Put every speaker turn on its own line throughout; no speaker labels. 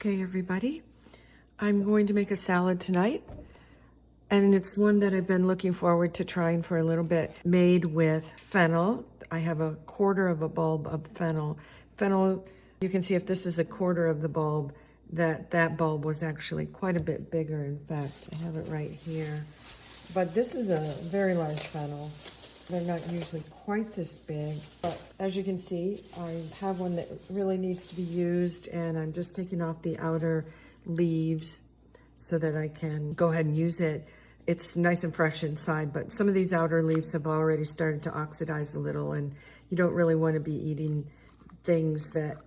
Okay, everybody, I'm going to make a salad tonight, and it's one that I've been looking forward to trying for a little bit. Made with fennel. I have a quarter of a bulb of fennel. Fennel, you can see if this is a quarter of the bulb, that bulb was actually quite a bit bigger. In fact, I have it right here. But this is a very large fennel. They're not usually quite this big, but as you can see, I have one that really needs to be used, and I'm just taking off the outer leaves so that I can go ahead and use it. It's nice and fresh inside, but some of these outer leaves have already started to oxidize a little, and you don't really want to be eating things that,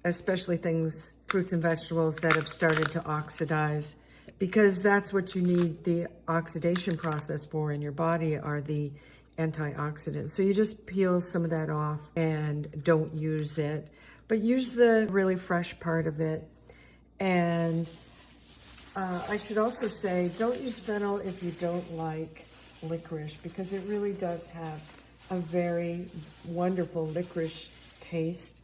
especially things, fruits and vegetables that have started to oxidize, because that's what you need the oxidation process for in your body, are the antioxidants. So you just peel some of that off and don't use it, but use the really fresh part of it. And I should also say, don't use fennel if you don't like licorice, because it really does have a very wonderful licorice taste.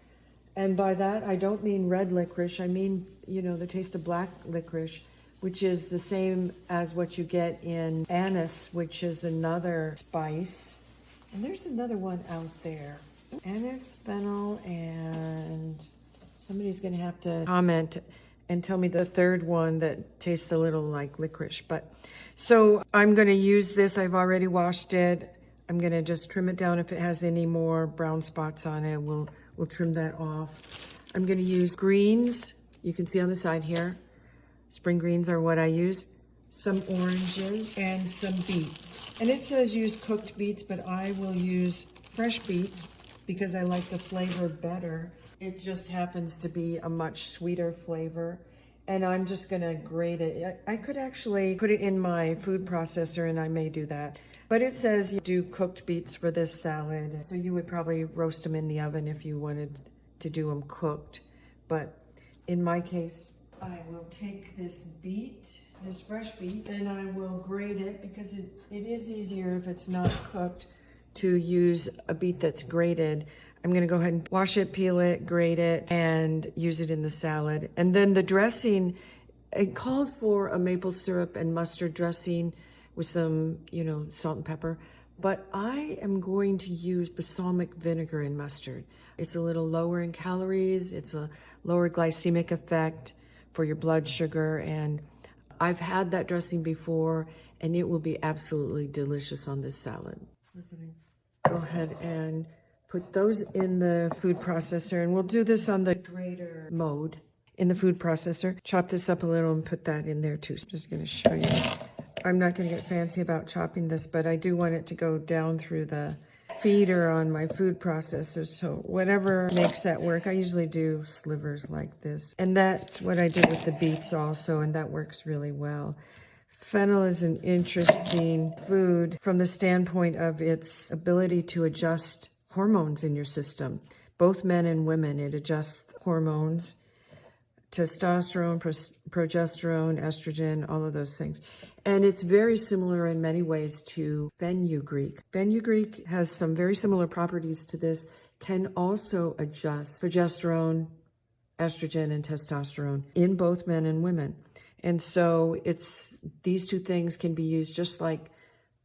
And by that, I don't mean red licorice. I mean, you know, the taste of black licorice, which is the same as what you get in anise, which is another spice. And there's another one out there. Anise, fennel, and somebody's gonna have to comment and tell me the third one that tastes a little like licorice. But so I'm gonna use this. I've already washed it. I'm gonna just trim it down. If it has any more brown spots on it, we'll trim that off. I'm gonna use greens. You can see on the side here. Spring greens are what I use, some oranges, and some beets. And it says use cooked beets, but I will use fresh beets because I like the flavor better. It just happens to be a much sweeter flavor. And I'm just gonna grate it. I could actually put it in my food processor, and I may do that. But it says you do cooked beets for this salad. So you would probably roast them in the oven if you wanted to do them cooked. But in my case, I will take this beet, this fresh beet, and I will grate it, because it is easier if it's not cooked to use a beet that's grated. I'm gonna go ahead and wash it, peel it, grate it, and use it in the salad. And then the dressing, it called for a maple syrup and mustard dressing with some, you know, salt and pepper. But I am going to use balsamic vinegar and mustard. It's a little lower in calories, it's a lower glycemic effect for your blood sugar, and I've had that dressing before, and it will be absolutely delicious on this salad. We're gonna go ahead and put those in the food processor, and we'll do this on the grater mode in the food processor. Chop this up a little and put that in there too. So just gonna show you. I'm not gonna get fancy about chopping this, but I do want it to go down through the feeder on my food processor, so whatever makes that work. I usually do slivers like this, and that's what I did with the beets also, and that works really well. Fennel is an interesting food from the standpoint of its ability to adjust hormones in your system, both men and women. It adjusts hormones, testosterone, progesterone, estrogen, all of those things. And it's very similar in many ways to fenugreek. Fenugreek has some very similar properties to this, can also adjust progesterone, estrogen, and testosterone in both men and women. And so these two things can be used just like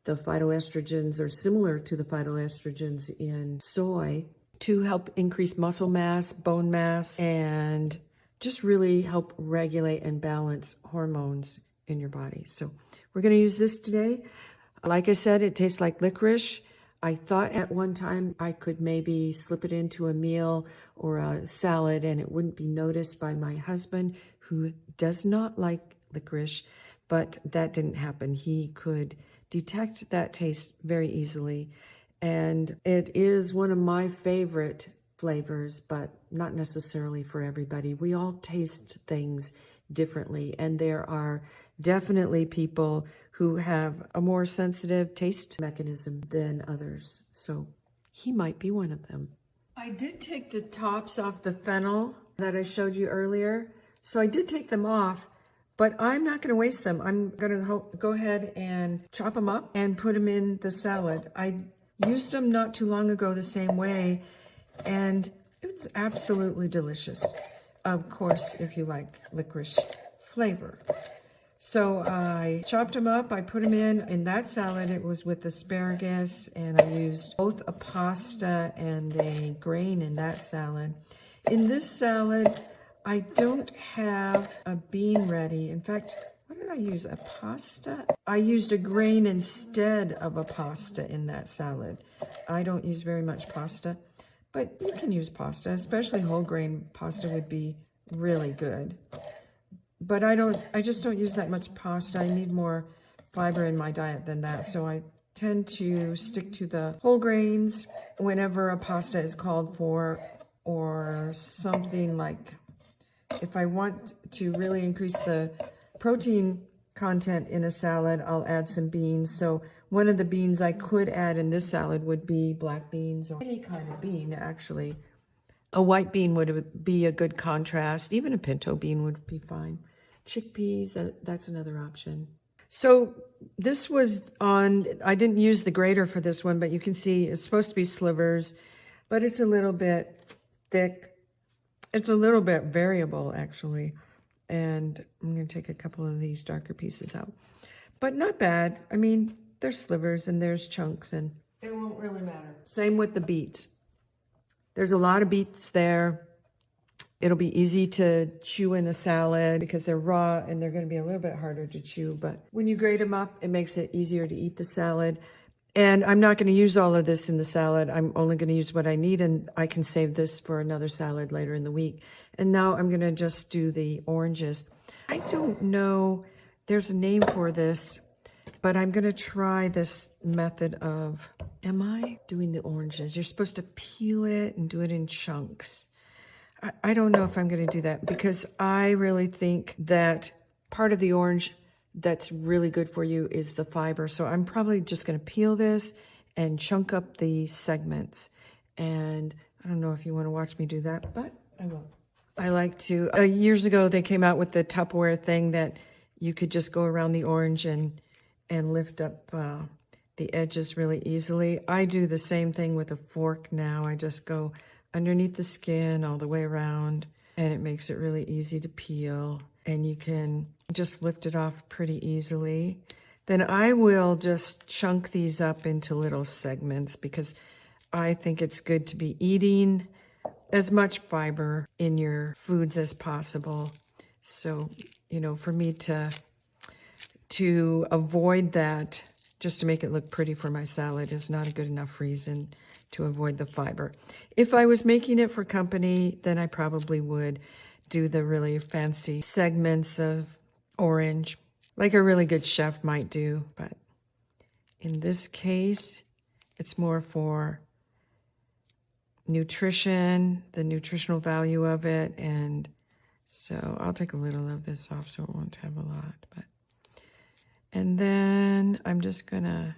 the phytoestrogens are similar to the phytoestrogens in soy to help increase muscle mass, bone mass, and just really help regulate and balance hormones in your body. So we're going to use this today. Like I said, it tastes like licorice. I thought at one time I could maybe slip it into a meal or a salad and it wouldn't be noticed by my husband, who does not like licorice, but that didn't happen. He could detect that taste very easily. And it is one of my favorite flavors, but not necessarily for everybody. We all taste things differently, and there are definitely people who have a more sensitive taste mechanism than others. So he might be one of them. I did take the tops off the fennel that I showed you earlier. So I did take them off, but I'm not going to waste them. I'm going to go ahead and chop them up and put them in the salad. I used them not too long ago the same way, and it's absolutely delicious. of course, if you like licorice flavor. So I chopped them up, I put them in that salad. It was with asparagus, and I used both a pasta and a grain in that salad. In this salad, I don't have a bean ready. In fact, what did I use? A pasta? I used a grain instead of a pasta in that salad. I don't use very much pasta, but you can use pasta, especially whole grain pasta would be really good. But I just don't use that much pasta. I need more fiber in my diet than that. So I tend to stick to the whole grains whenever a pasta is called for, or something like, if I want to really increase the protein content in a salad, I'll add some beans. So one of the beans I could add in this salad would be black beans, or any kind of bean, actually. A white bean would be a good contrast. Even a pinto bean would be fine. Chickpeas, that's another option. So this was on, I didn't use the grater for this one, but you can see it's supposed to be slivers, but it's a little bit thick. It's a little bit variable, actually. And I'm going to take a couple of these darker pieces out. But not bad. I mean, there's slivers and there's chunks, and it won't really matter. Same with the beets. There's a lot of beets there. It'll be easy to chew in a salad because they're raw and they're going to be a little bit harder to chew. But when you grate them up, it makes it easier to eat the salad. And I'm not going to use all of this in the salad. I'm only going to use what I need, and I can save this for another salad later in the week. And now I'm going to just do the oranges. I don't know, there's a name for this, but I'm going to try this method of, am I doing the oranges? You're supposed to peel it and do it in chunks. I don't know if I'm going to do that, because I really think that part of the orange that's really good for you is the fiber. So I'm probably just going to peel this and chunk up the segments. And I don't know if you want to watch me do that, but I will. I like to, years ago, they came out with the Tupperware thing that you could just go around the orange and lift up the edges really easily. I do the same thing with a fork now. I just go underneath the skin all the way around, and it makes it really easy to peel, and you can just lift it off pretty easily. Then I will just chunk these up into little segments, because I think it's good to be eating as much fiber in your foods as possible. So, you know, for me to avoid that, just to make it look pretty for my salad, is not a good enough reason to avoid the fiber. If I was making it for company, then I probably would do the really fancy segments of orange, like a really good chef might do. But in this case, it's more for nutrition, the nutritional value of it. And so I'll take a little of this off so it won't have a lot. And then I'm just gonna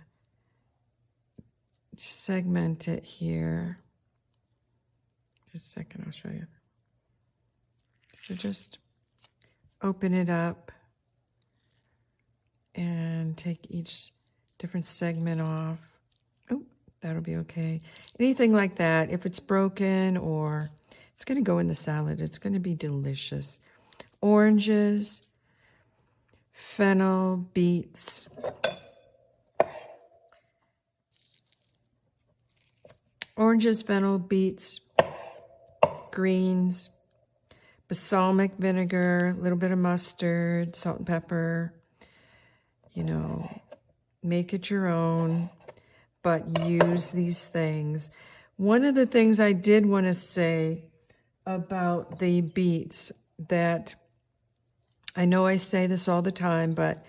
segment it here. Just a second, I'll show you. So just open it up and take each different segment off. Oh, that'll be okay. Anything like that, if it's broken, or it's gonna go in the salad, it's gonna be delicious. Oranges, fennel, beets, oranges, fennel, beets, greens, balsamic vinegar, a little bit of mustard, salt and pepper. You know, make it your own, but use these things. One of the things I did want to say about the beets, that I know I say this all the time, but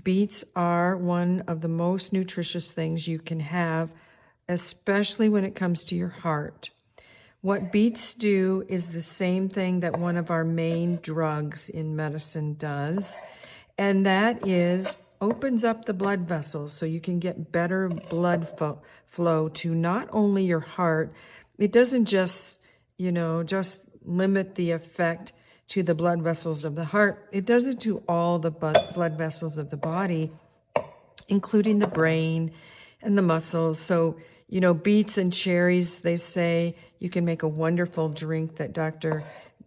beets are one of the most nutritious things you can have, especially when it comes to your heart. What beets do is the same thing that one of our main drugs in medicine does, and that is opens up the blood vessels so you can get better blood flow to not only your heart. It doesn't just, you know, just limit the effect to the blood vessels of the heart. It does it to all the blood vessels of the body, including the brain and the muscles. So, you know, beets and cherries, they say you can make a wonderful drink that Dr.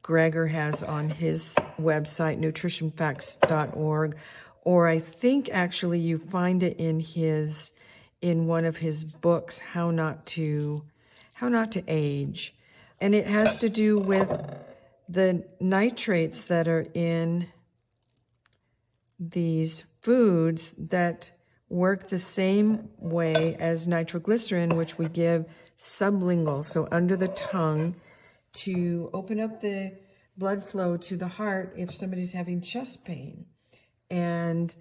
Greger has on his website, nutritionfacts.org, or I think actually you find it in one of his books, How Not to Age. And it has to do with the nitrates that are in these foods that work the same way as nitroglycerin, which we give sublingual, so under the tongue, to open up the blood flow to the heart if somebody's having chest pain. And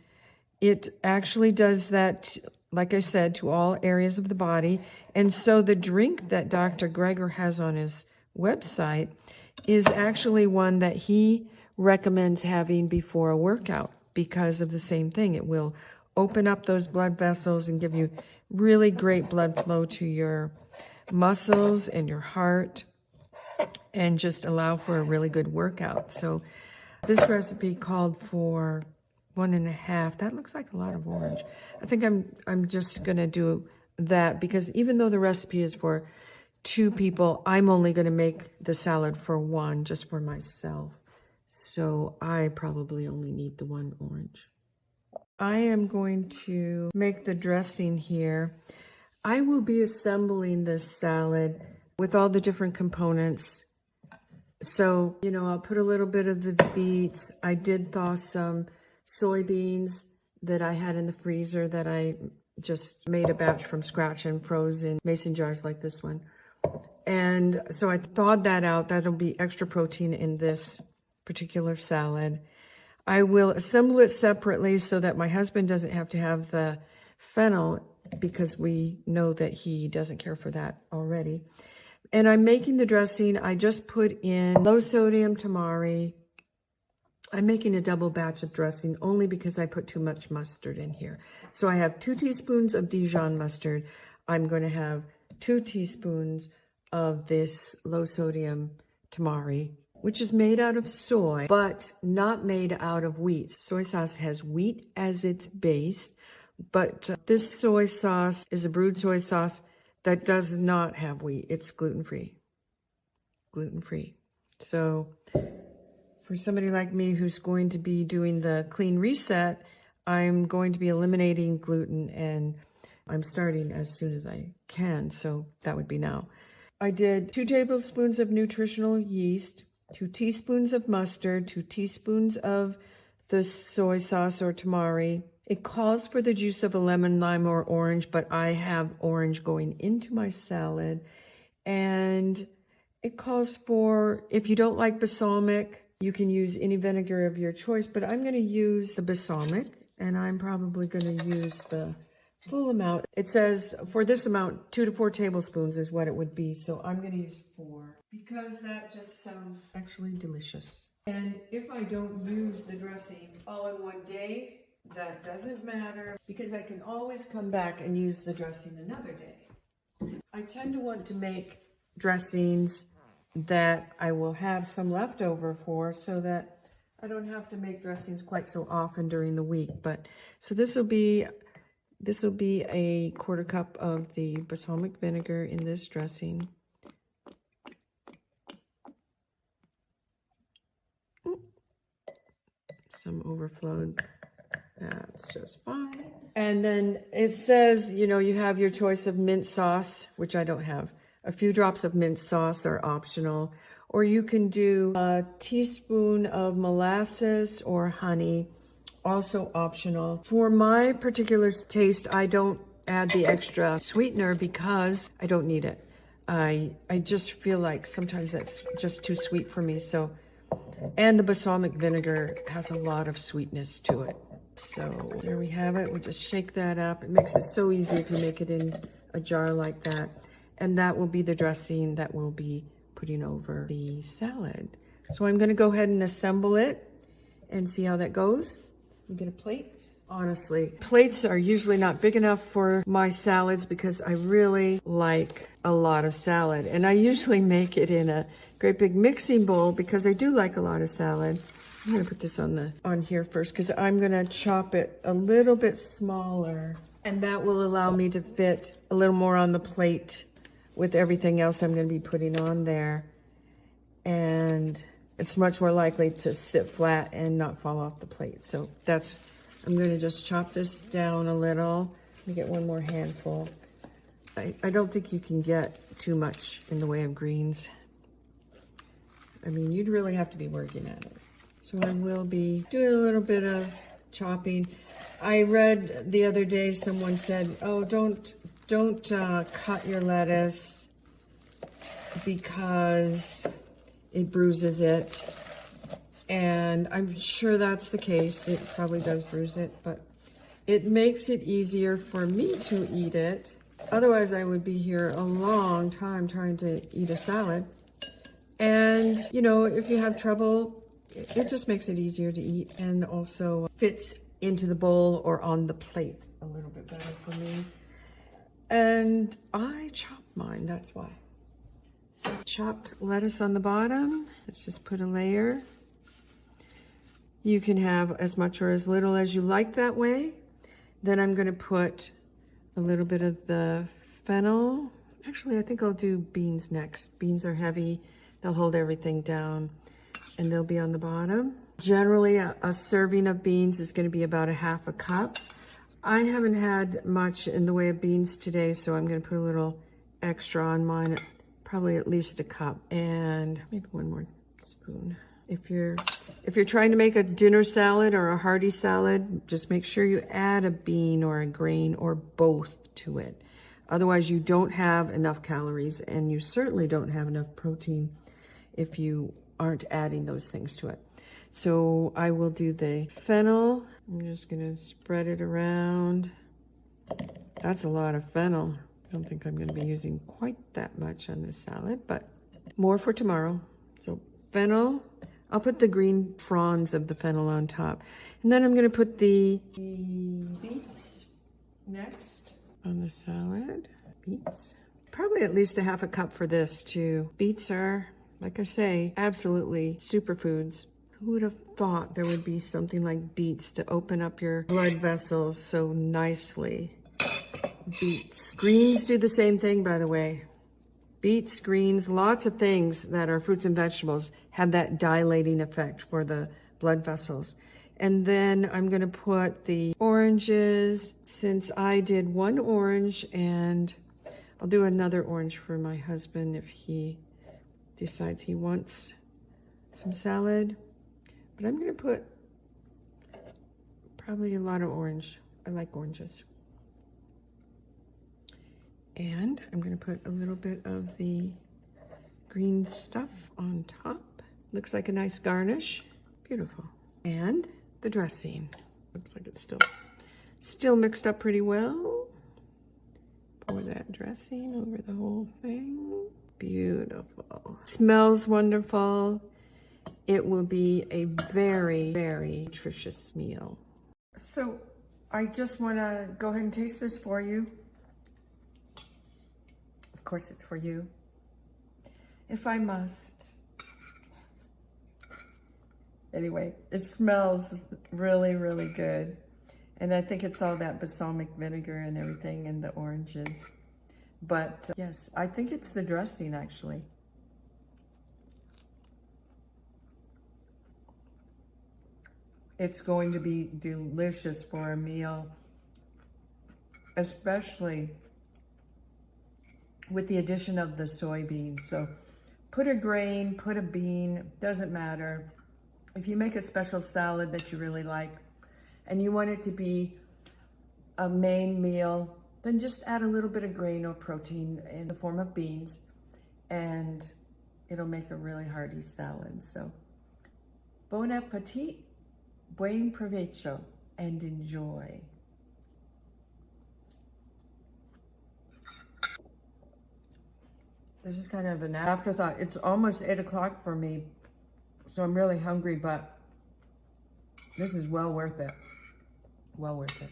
it actually does that, like I said, to all areas of the body. And so the drink that Dr. Greger has on his website is actually one that he recommends having before a workout because of the same thing. It will open up those blood vessels and give you really great blood flow to your muscles and your heart, and just allow for a really good workout. So this recipe called for 1.5. That looks like a lot of orange. I think I'm just gonna do that because even though the recipe is for 2 people, I'm only gonna make the salad for 1, just for myself. So I probably only need the 1 orange. I am going to make the dressing here. I will be assembling this salad with all the different components. So, I'll put a little bit of the beets. I did thaw some soybeans that I had in the freezer that I just made a batch from scratch and froze in mason jars like this one. And so I thawed that out. That'll be extra protein in this particular salad. I will assemble it separately so that my husband doesn't have to have the fennel because we know that he doesn't care for that already. And I'm making the dressing. I just put in low sodium tamari. I'm making a double batch of dressing only because I put too much mustard in here. So I have 2 teaspoons of Dijon mustard. I'm going to have 2 teaspoons of this low sodium tamari, which is made out of soy, but not made out of wheat. Soy sauce has wheat as its base, but this soy sauce is a brewed soy sauce that does not have wheat. It's gluten-free. Gluten-free. So for somebody like me who's going to be doing the clean reset, I'm going to be eliminating gluten, and I'm starting as soon as I can. So that would be now. I did 2 tablespoons of nutritional yeast, 2 teaspoons of mustard, 2 teaspoons of the soy sauce or tamari. It calls for the juice of a lemon, lime, or orange, but I have orange going into my salad. And it calls for, if you don't like balsamic, you can use any vinegar of your choice, but I'm going to use the balsamic, and I'm probably going to use the full amount. It says for this amount, 2 to 4 tablespoons is what it would be. So I'm going to use 4 because that just sounds actually delicious. And if I don't use the dressing all in one day, that doesn't matter because I can always come back and use the dressing another day. I tend to want to make dressings that I will have some left over for so that I don't have to make dressings quite so often during the week. But so this will be a 1/4 cup of the balsamic vinegar in this dressing. Some overflowed. That's just fine. And then it says, you have your choice of mint sauce, which I don't have. A few drops of mint sauce are optional. Or you can do a teaspoon of molasses or honey, also optional. For my particular taste, I don't add the extra sweetener because I don't need it. I just feel like sometimes that's just too sweet for me. And the balsamic vinegar has a lot of sweetness to it. So there we have it. We just shake that up. It makes it so easy if you make it in a jar like that. And that will be the dressing that we'll be putting over the salad. So I'm going to go ahead and assemble it and see how that goes. We get a plate. Honestly, plates are usually not big enough for my salads because I really like a lot of salad. And I usually make it in a great big mixing bowl because I do like a lot of salad. I'm going to put this on here first because I'm going to chop it a little bit smaller, and that will allow me to fit a little more on the plate with everything else I'm going to be putting on there. And it's much more likely to sit flat and not fall off the plate. So I'm going to just chop this down a little. Let me get one more handful. I don't think you can get too much in the way of greens. I mean, you'd really have to be working at it. So I will be doing a little bit of chopping. I read the other day, someone said, oh, don't cut your lettuce because it bruises it. And I'm sure that's the case. It probably does bruise it, but it makes it easier for me to eat it. Otherwise, I would be here a long time trying to eat a salad. And, you know, if you have trouble, it just makes it easier to eat and also fits into the bowl or on the plate a little bit better for me. And I chopped mine, that's why. So chopped lettuce on the bottom. Let's just put a layer. You can have as much or as little as you like that way. Then I'm going to put a little bit of the fennel. Actually, I think I'll do beans next. Beans are heavy. They'll hold everything down and they'll be on the bottom. Generally, a serving of beans is going to be about a half a cup. I haven't had much in the way of beans today, so I'm going to put a little extra on mine, probably at least a cup, and maybe one more spoon. If you're trying to make a dinner salad or a hearty salad, just make sure you add a bean or a grain or both to it. Otherwise, you don't have enough calories, and you certainly don't have enough protein if you aren't adding those things to it. So I will do the fennel. I'm just gonna spread it around. That's a lot of fennel. I don't think I'm gonna be using quite that much on this salad, but more for tomorrow. So fennel, I'll put the green fronds of the fennel on top. And then I'm gonna put the beets next on the salad. Beets. Probably at least a half a cup for this too. Beets are, like I say, absolutely superfoods. Who would have thought there would be something like beets to open up your blood vessels so nicely? Beets. Greens do the same thing, by the way. Beets, greens, lots of things that are fruits and vegetables have that dilating effect for the blood vessels. And then I'm going to put the oranges. Since I did one orange, and I'll do another orange for my husband if he decides he wants some salad. But I'm going to put probably a lot of orange. I like oranges. And I'm going to put a little bit of the green stuff on top. Looks like a nice garnish. Beautiful. And the dressing. Looks like it's still mixed up pretty well. Pour that dressing over the whole thing. Beautiful. Smells wonderful. It will be a very, very nutritious meal. So I just want to go ahead and taste this for you. Of course, it's for you, if I must. Anyway, it smells really, really good. And I think it's all that balsamic vinegar and everything and the oranges. But yes, I think it's the dressing actually. It's going to be delicious for a meal, especially with the addition of the soybeans. So put a grain, put a bean, doesn't matter. If you make a special salad that you really like and you want it to be a main meal, then just add a little bit of grain or protein in the form of beans, and it'll make a really hearty salad. So bon appetit, buen provecho, and enjoy. This is kind of an afterthought. It's almost 8 o'clock for me, so I'm really hungry, but this is well worth it. Well worth it.